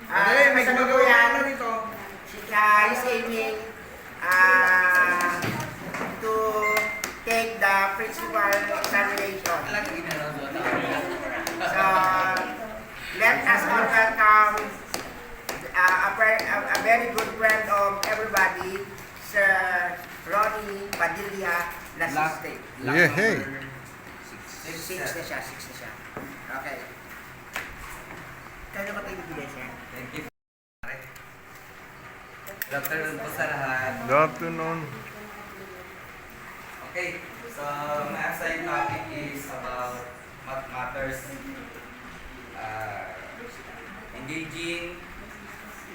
May gumagawa na rito. He's aiming to take the principal examination. So, let us all welcome a very good friend of everybody, Sir Ronnie Padilla Lasiste. Yeah, hey. Six na siya. Okay. Kaya ba tayo bibigay siya? Thank you. Good afternoon po sa lahat. Good afternoon. Okay, so my assigned topic is about math matters. Engaging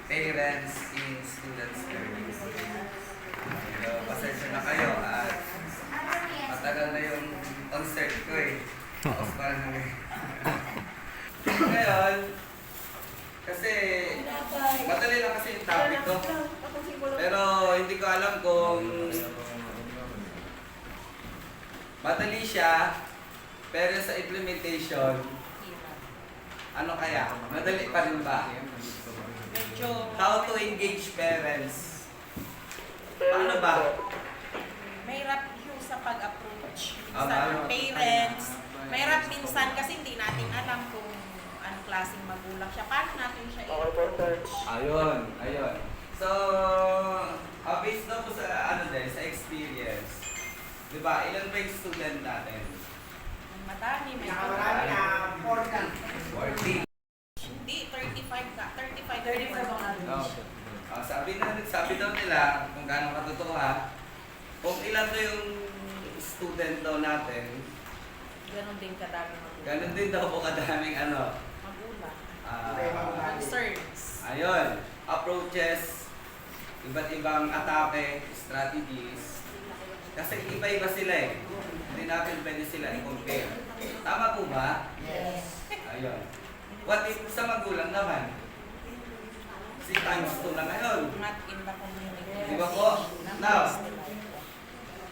parents in students' learning. So, pasensya na kayo at matagal na yung concert ko eh. Tapos parang ngayon, kasi madali lang kasi yung topic ko. Pero hindi ko alam kung madali siya, pero sa implementation, ano kaya? Madali pa rin ba? How to engage parents? Paano ba? Mahirap yung sa pag-approach Ah, sa mahirap. parents. Mahirap minsan kasi hindi natin alam kung anong klaseng magulang siya. Paano natin siya i-approach? Ayun. So, based na po sa sa experience. 'Di ba? Ilan ba yung student natin? Madami, may Nakamarami na 40. 40. Hindi, 35 ka. 35 ang ano. No. Sabi daw nila, kung gaano katotoo ha, kung ilan to yung student daw natin, Ganon din kadami magulang. ganun din daw po kadaming Magulang. Concerns. Ayun, approaches, iba't ibang atake, strategies. Kasi iba-iba sila eh. Hindi natin pwede sila i-compare. Tama po ba? Yes. Ayun. What if sa magulang naman? Si times 2 na ngayon. Not in the community. Di ba po? Now,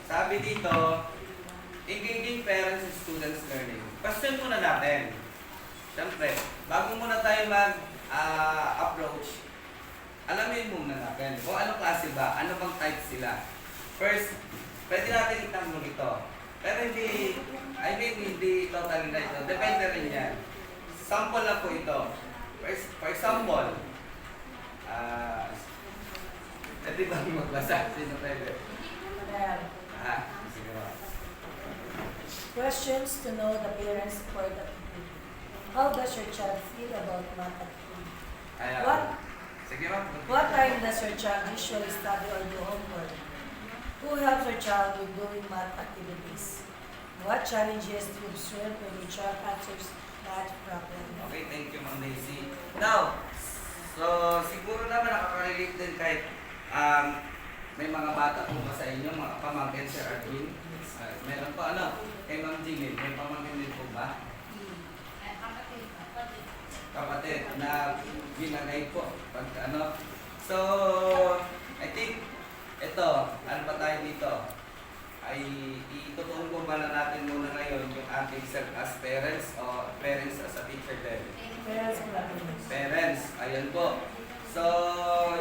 sabi dito, engaging parents and students learning. Question muna natin. Siyempre, bago muna tayo mag-approach, alamin muna natin kung ano klase ba, ano bang type sila. First, pwede natin itanong ito. Pero hindi totally na ito. Depende rin yan. Sample lang po ito. For example, pwede ba magbasa? Sino pwede? Sige ba? Questions to know the parents for the activity. How does your child feel about math activity? Ayan. What? Sige ma'am. What time does your child usually study or do homework? Who helps your child with doing math activities? What challenges do you observe when your child answers math problems? Okay, thank you Ma'am Daisy. Now, so siguro naman nakaka-relate din kahit may mga bata po ba sa inyo, mga pamangkin Sir Arvin? Meron po kay Ma'am Jimmy, may pamangkin din po ba? Kapatid na ginagay po pag So, I think ito, ano pa tayo dito? Ay itutuon ko ba na natin muna ngayon yung ating self as parents o parents as a teacher din? Parents and activities. Parents, ayan po. So,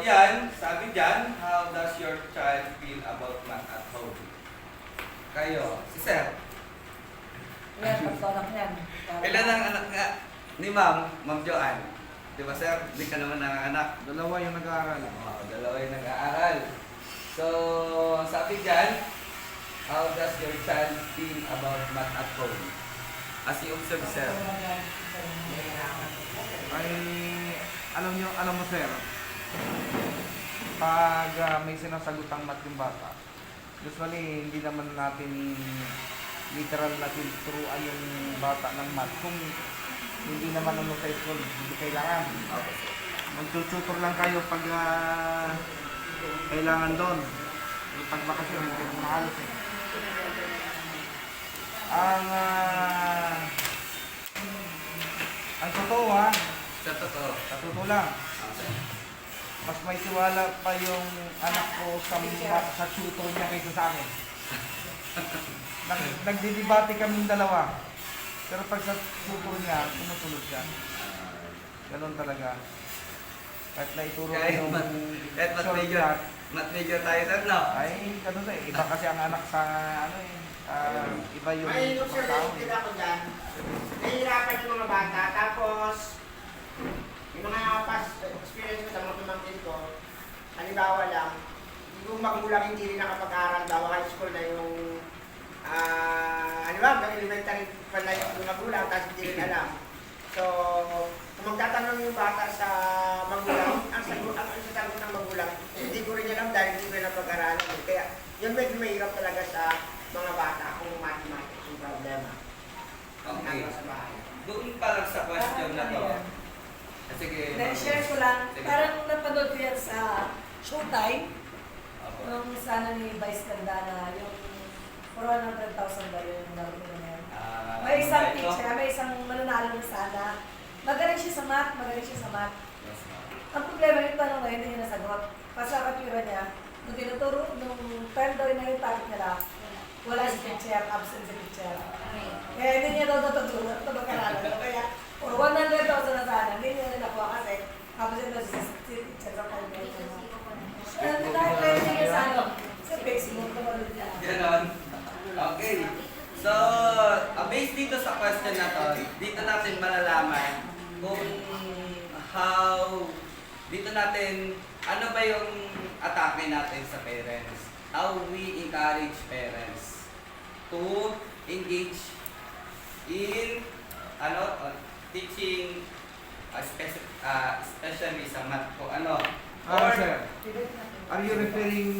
yan, sabi dyan, how does your child feel about math at home? Kayo, si Sir. Yan, pagtulak yan. Ilan ang anak nga ni Ma'am Joanne? Di ba Sir, hindi ka naman nanganak. Dalawa yung nag-aaral. Dalawa yung nag-aaral. So, sabi dyan, how does your child feel about math at home? As you observe, Sir. Ay, alam mo sir, pag may sinasagutang math yung bata, usually hindi naman natin literal na tinuturuan yung bata ng math. Kung hindi naman sa school, hindi kailangan. Magtututor lang kayo pag kailangan doon. Pag bakasyon, hindi naman mahalos eh. Ang totoo Sa totoo. sa totoo lang, mas may tiwala pa yung anak ko sa tutor niya kaysa sa akin. Nagdidebate kaming dalawa. Pero pag sa tutor niya, sumusunod siya. Ganon talaga. Kahit na ituro Kahit yung kahit shortcut, mat major tayo tatlo. ay, ganun na eh. Iba kasi ang anak sa, ano eh, iba yung May tao observation eh. ako dyan. Nahihirapan yung mga bata. Tapos, yung mga past experience ko sa mga pamangkin ko, halimbawa lang, yung magulang hindi rin nakapag-aral daw, high school na yung, halimbawa, elementary pa na yung magulang, tapos hindi rin alam. So, kung magtatanong yung bata sa magulang, ang sasagot ng magulang, hindi ko rin alam dahil hindi ko rin napag-aralan. Kaya, yun medyo mahirap talaga sa mga bata kung mathematics yung problema. Okay. Sa bahay. Doon pa lang sa question na to. Sige. Then share ko lang, Sige. parang napanood ko yan sa Showtime, Opo. nung sana ni Vice Candana, yung 400,000 ba yung laro na yan. May isang ano ba ito? teacher, may isang mananalo na sana. Magaling siya sa math, magaling siya sa math. Yes, ma'am. Ang problema yung tanong na hindi niya nasagot. Kasi ang katira niya, nung tinuturo, nung time daw na yung topic nila, wala si teacher, absent si teacher. Kaya hindi niya daw natuturo, ito magkaralan. Kaya, or 100,000 na sana, hindi niya rin nakuha kasi absent daw si teacher sa time na yun. Dahil pwede niya sa ano, sa Facebook, naman niya. Ganon. Okay. So, based dito sa question na to, dito natin malalaman kung dito natin, ano ba yung atake natin sa parents? How we encourage parents to engage in, teaching, especially sa math ko, Sir, are you referring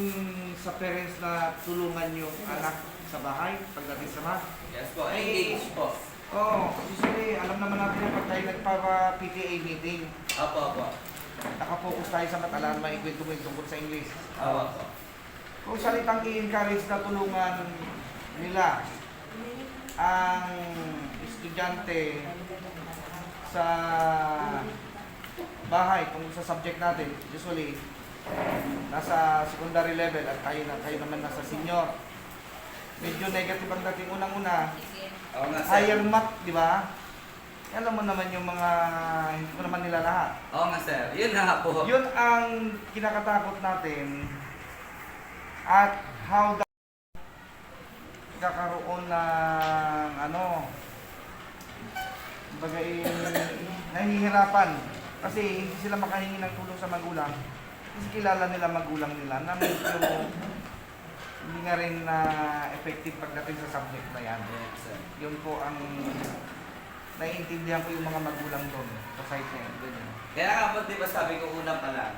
sa parents na tulungan yung anak sa bahay pagdating sa math? yes po, engage po. Oo, usually alam naman natin na pag tayo nagpapa-PTA meeting, Opo. nakafocus tayo sa math, alam maikwento mo yung tungkol sa English. Opo. Kung salitang i-encourage na tulungan nila ang estudyante sa bahay, kung sa subject natin, usually nasa secondary level at kayo naman nasa senior. Medyo negative ang dating unang-una. Oo nga, sir. Higher math, di ba? Alam mo naman yung mga, hindi ko naman nila lahat. Oo nga, sir. Yun na nga po. Yun ang kinakatakot natin at how the kakaroon ng bagay nahihirapan kasi hindi sila makahingi ng tulong sa magulang kasi kilala nila magulang nila na medyo hindi nga rin na effective pagdating sa subject na yan. Yes, sir. Yun po ang naiintindihan ko yung mga magulang doon sa site na yun. Ganyan. Kaya nga po, di ba sabi ko una pa lang,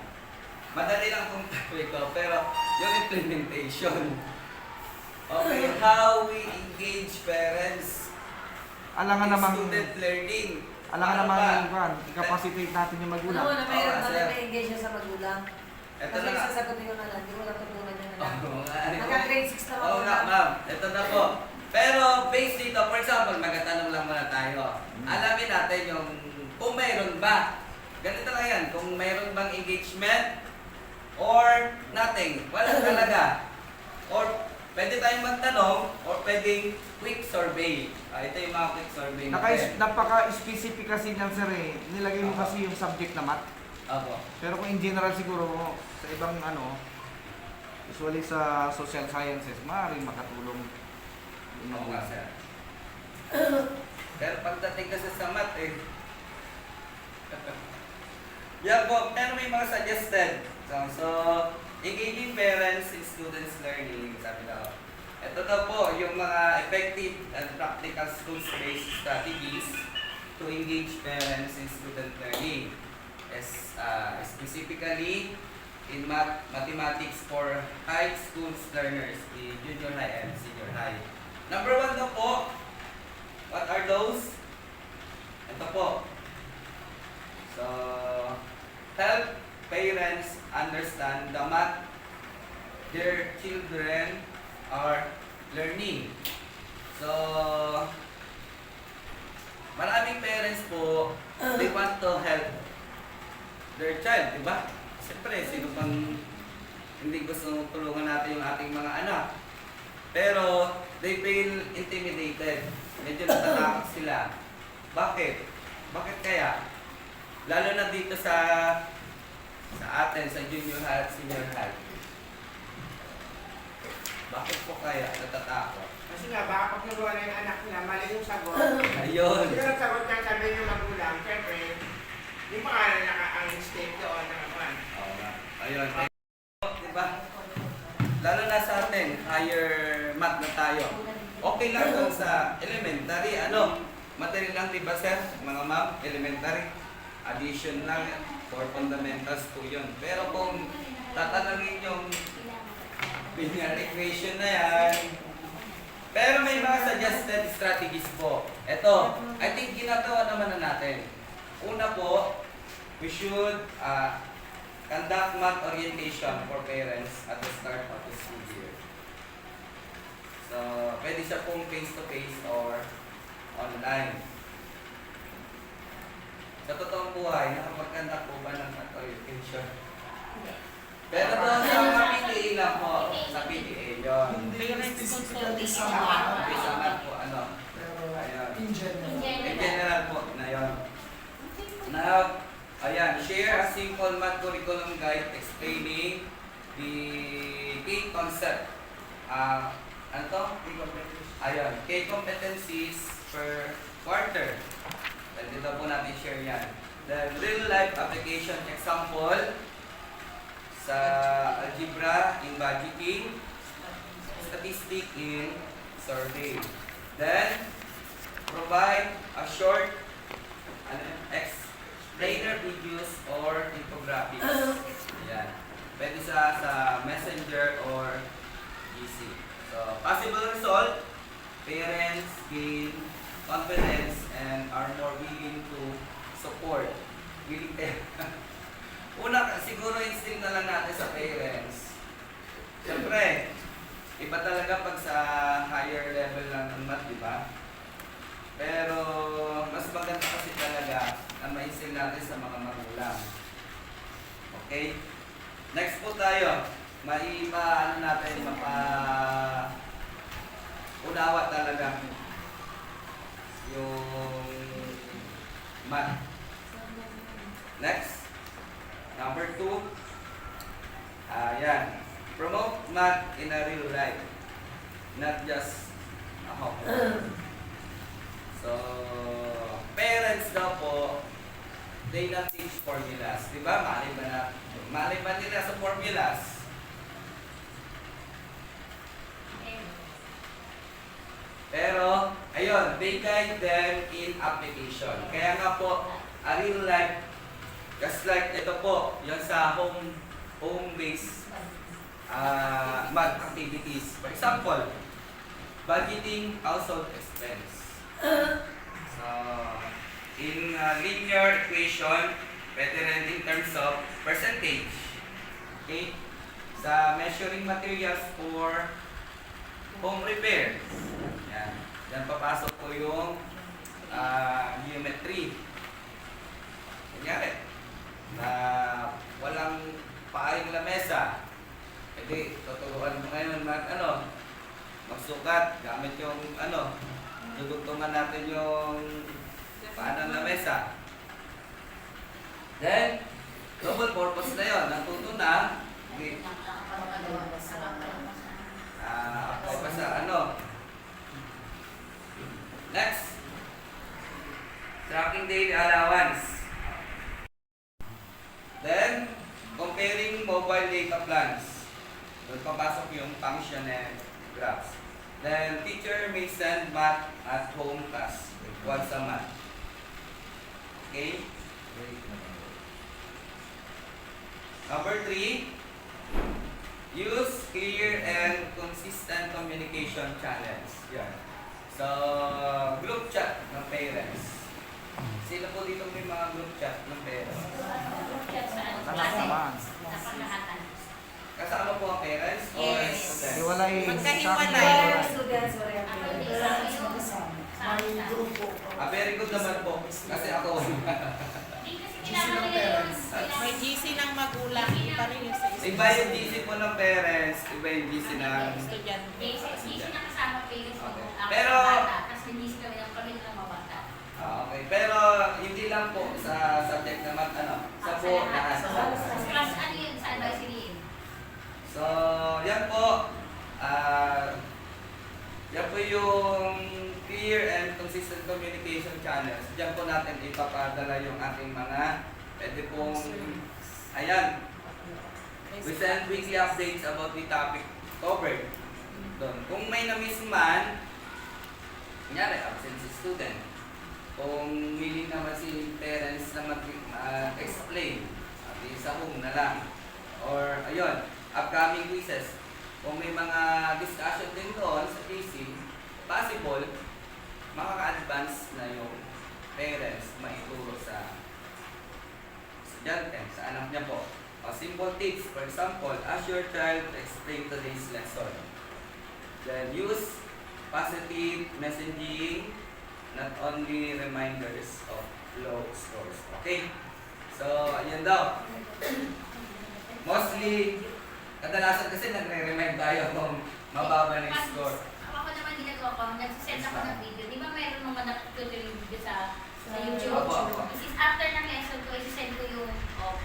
madali lang kung topic ko, pero yung implementation. Okay, how we engage parents Alangan in namang student learning. alangan Paano namang ba? i-capacitate natin yung Ano magulang. mo na mayroon Oo, na sir. na-engage siya sa magulang. Ito Kasi na nga. sasagutin ko na lang, hindi ko lang tutunan niya na lang. Oo nga. Naka-grade 6 na Oo nga, ma'am. Ito na po. Pero based dito, for example, magtatanong lang muna tayo. Alamin natin yung kung mayroon ba. Ganito lang yan. Kung mayroon bang engagement or nothing. Wala talaga. Or pwede tayong magtanong or pwedeng quick survey. Ito yung mga quick survey natin. Napaka-specific kasi niyan sir eh. Nilagay mo kasi yung subject na math. Opo. Pero kung in general siguro sa ibang usually sa social sciences, maaaring makatulong. yung Oo nga, magulang. sir. Pero pagdating kasi sa math yan po, pero may mga suggested. So engaging parents in students' learning, sabi daw. Ito daw po, yung mga effective and practical schools-based strategies to engage parents in student learning. Specifically in mathematics for high school learners, the junior high and senior high. Number 1 daw po, what are those? Ito po. So, help parents understand the math their children are learning. So, maraming parents po, they want to help their child, di ba? Siyempre, sino pang hindi gusto tulungan natin yung ating mga anak. Pero, they feel intimidated. Medyo natatakot sila. Bakit? Bakit kaya? Lalo na dito sa sa atin, sa junior high at senior high. Bakit po kaya natatakot? Kasi nga, baka pag nagawa na yung anak niya, mali yung sagot. Ayun. Sino nagsagot niya, sabi yung magulang, syempre, yung pangalan na ang mistake doon, nakakuan. Oo nga. Ayun. Diba? Lalo na sa atin, higher math na tayo. Okay lang kung sa elementary, madali lang, diba sir? Mga ma'am, elementary. Addition lang, for fundamentals po yun. Pero kung tatanungin yung linear equation na yan, pero may mga suggested strategies po. Ito, I think ginagawa naman na natin. Una po, we should conduct math orientation for parents at the start of the school year. So, pwede siya pong face-to-face or online. Sa totoong buhay, nakapag-conduct po ba ng math orientation? Pero doon sa mga PTA lang po, sa PTA yun. Parents consultation. Umpisa math po, Ayun. In general po, na yun. Now, ayan, share a simple math curriculum guide explaining the key concept. Ano to? Ayun, key competencies per quarter. Dito po natin share yan. The real life application example sa algebra in budgeting, statistic in survey. Then, provide a short explainer videos or infographics. Ayan. Pwede sa Messenger or GC. So, possible result, parents gain confidence and are more willing to support. Una, siguro instill na lang natin sa parents. Siyempre, iba talaga pag sa higher level lang ng math, di ba? Pero, mas maganda kasi talaga na ma-instill natin sa mga magulang. Okay? Next po tayo. Unawa talaga yung math. Next. Number 2. Ayan. Promote math in a real life. Not just a homework. So, parents daw po, they not teach formulas. Diba? Maliban nila sa formulas. Pero, ayun, they guide them in application. Kaya nga po, a real life, just like ito po, yung sa home-based math activities. For example, budgeting household expense. So, in linear equation, pwede rin in terms of percentage. Okay? Sa measuring materials for home repair. Yan. Yan papasok po yung geometry. Kunyari, na walang paaring lamesa. Pwede, tuturuan mo ngayon magsukat gamit yung dudugtungan natin yung paanang lamesa. Then, double purpose na yun. Natuto na, apply pa sa Next, tracking daily allowance. Then, comparing mobile data plans. Doon papasok yung function and graphs. Then, teacher may send math at home class once a month. Okay? Number 3, use clear and consistent communication channels. Yan. So, group chat ng parents. Sino po dito may mga group chat ng parents? Kasama po ang parents? Yes. Students? Hiwalay. Magkahiwalay. Students or parents magkasama. May grupo. Very good naman po. Kasi ako. May GC ng magulang, iba rin yung sa Iba yung GC po ng parents, iba yung GC ng estudyante. Pero, kasi hindi sila ng kami ng mabata. okay. Pero hindi lang po sa subject naman, sa po lahat. Class ano yun sa advisory? So, yan po. Yan po yung clear and consistent communication channels. Diyan po natin ipapadala yung ating mga pwede pong, ayan, we send weekly updates about the topic covered. Doon. Kung may na-miss man, kunyari, absent si student. Kung willing naman si parents na mag-explain, sa home na lang. Or, ayun, upcoming quizzes. Kung may mga discussion din doon sa PC, possible, makaka-advance na yung parents maituro sa estudyante, sa anak niya po. Simple tips, for example, ask your child to explain today's lesson. Then use positive messaging, not only reminders of low scores. Okay? So, ayun daw. Mostly, kadalasan kasi nagre-remind tayo kung mababa na yung score. Ako naman ginagawa ko, nagsisend ako ng video. Di ba mayroon mga nakatutuloy yung video sa YouTube? Opo. Is after ng lesson ko, isisend ko yung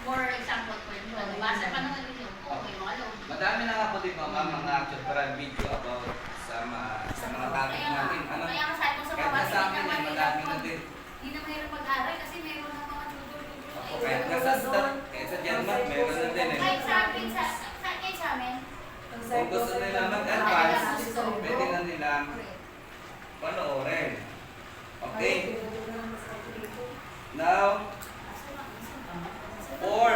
more example ko yung basa pa naman yun. Okay, mga log. Madami na nga po din mga tutorial video about sa mga topic natin. Ano? Kaya masabi ko sa Kahit baba, nasa amin ay madami na din. hindi na mahirap mag-aral kasi mayroon ng mga tutor. Opo, kahit nasa stat, kahit sa Genmat, meron na din eh. Kahit sa amin, kahit sa amin. Kung gusto nila mag-advance, pwede na nilang panoorin. Okay? Now, or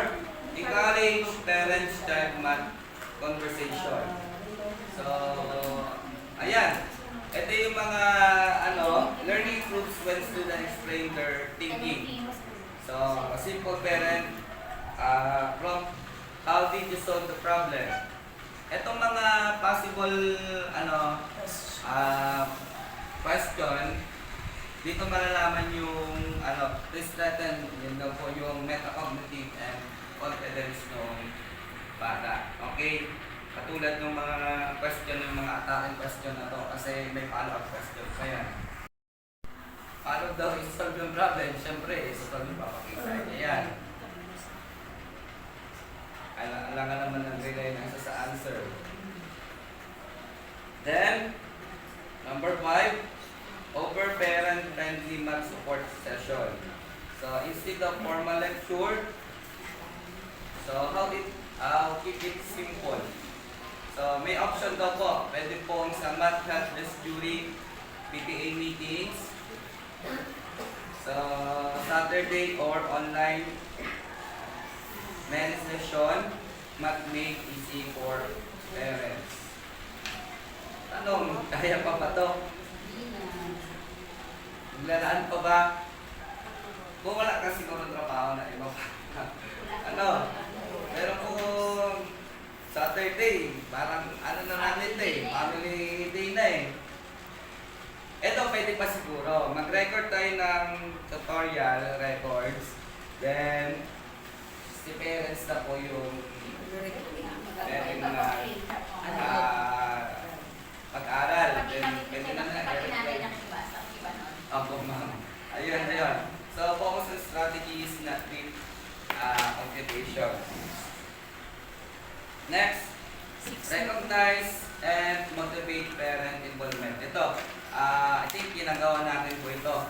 encourage parents-child math conversation. So, ayan. Ito yung mga learning groups when students explain their thinking. So, a simple parent prompt, how did you solve the problem? Itong mga possible question, dito malalaman yung pre-threaten, yun daw po yung metacognitive and confidence ng bata. Okay? Katulad ng mga question, yung mga attacking question na to kasi may follow-up question pa yan. Paano daw i-solve yung problem? Siyempre, i-solve yung papakita niya yan. Alangan naman ng relay na sa answer. Then, number 5, over parent-friendly math support session. So, instead of formal lecture, so how keep it simple. So, may option daw po. Pwede pong sa math help desk during PTA meetings. So, Saturday or online men's session, math made easy for parents. Tanong, kaya pa ba to? Maglalaan pa ba? Kung wala kasi siguro trabaho na iba pa. Pero kung Saturday, parang na namin ito eh, family day na eh. Ito pwede pa siguro, mag-record tayo ng tutorial records, then si parents na po yung pwede na pag-aral. Then pwede na na-record. Opo, ma'am. Ayun. So, focus on strategies, not with occupation. Next, recognize and motivate parent involvement. Ito, I think ginagawa natin po ito.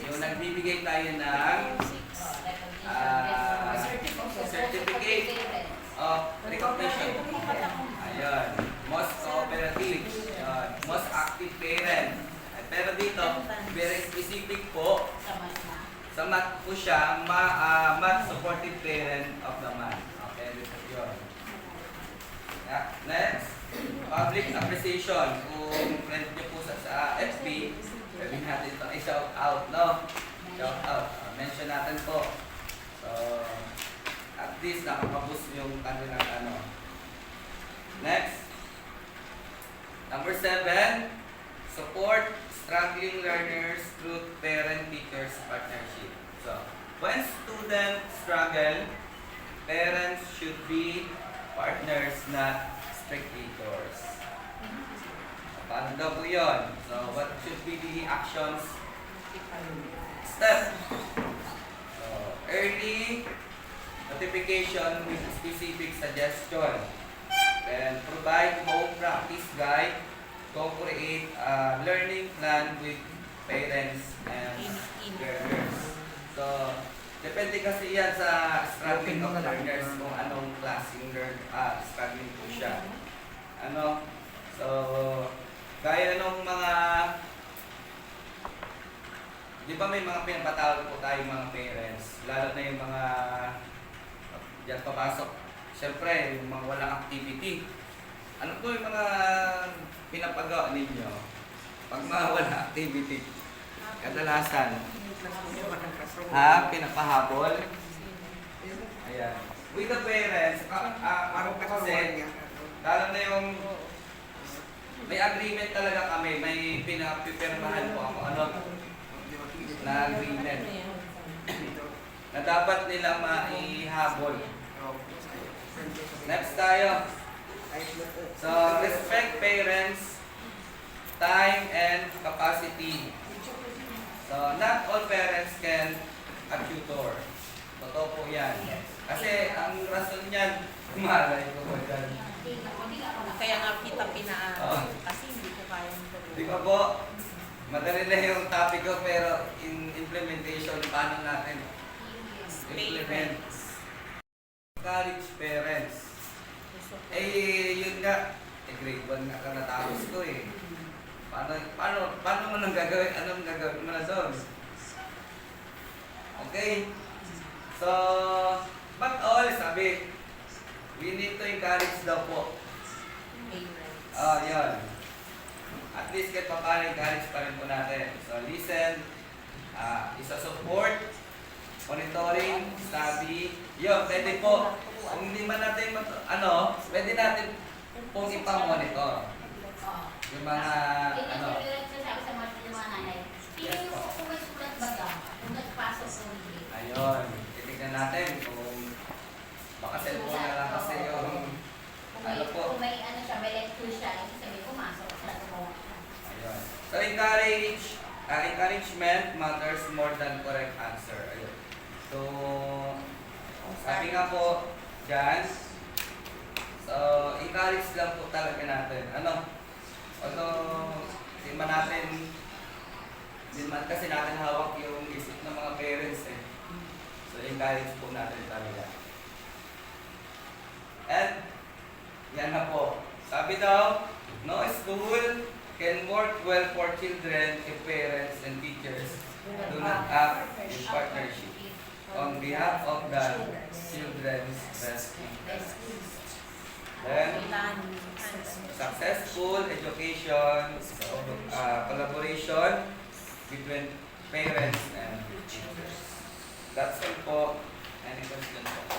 Yung nagbibigay tayo ng certificate of recognition. Ayun. Most cooperative. Ayun. Most active parent. Pero dito, very specific po. Sa math po siya, math supportive parent of the month. Okay, dito yun. Next, public appreciation. Kung friend nyo po sa FB, pwede natin ito i-shout out, no? Shout out. Mention natin po. So, at least nakapaboost yung kanilang Next, number 7, support struggling learners through parent-teachers partnership. So, when students struggle, parents should be partners, not spectators. Paano daw po yun? So, what should be the actions? Step. So, early notification with specific suggestion. Then provide home practice guide, co-create a learning plan with parents and learners. So, depende kasi yan sa struggling of learners kung anong klaseng struggling po siya. Ano? So, gaya nung mga, di ba may mga pinapatawag po tayo mga parents, lalo na yung mga, diyan papasok, siyempre, yung mga walang activity. Ano po yung mga pinapagawa ninyo pag mga walang activity? Kadalasan, pinapahabol. Ayan. With the parents, ako po kasi, lalo na yung may agreement talaga kami, may pinapipirmahan po ako, na agreement na dapat nila maihabol. Next tayo. So, respect parents, time and capacity. So, not all parents can a tutor. Totoo po yan. Kasi ang rason niyan, malay ko po dyan. Kaya nga kita pinaan. Kasi hindi ko kaya turuan. Di ba po, madali na yung topic ko pero in implementation, paano natin implement? Encourage parents. Yun nga, grade 1 nga ka natapos ko eh. Paano mo nang gagawin? Anong gagawin mo na doon? Okay? So, but all, sabi, we need to encourage daw po. Yun. At least kahit pa paano encourage pa rin po natin. So, listen, isa-support, monitoring, study. Yun, pwede po. Kung hindi man natin, pwede natin pong ipang-monitor. Yung mga, Sabi sa mga nanay, hindi mo kung may sulat baga, kung nagpasok sa hindi. ayun, titignan natin kung baka cellphone na lang kasi yung, Kung may siya, may lecture siya, ibig sabihin pumasok siya, gumawa siya. ayun. So, encouragement matters more than correct answer. Ayun. So, sabi nga po, dyan, so, encourage lang po talaga natin. Although, di man kasi natin hawak yung isip ng mga parents eh. So, encourage po natin talaga. And, yan na po. Sabi daw, no school can work well for children if parents and teachers do not act in partnership on behalf of the children's best interests. Then, successful education, collaboration between parents and teachers. That's all po. Any questions po?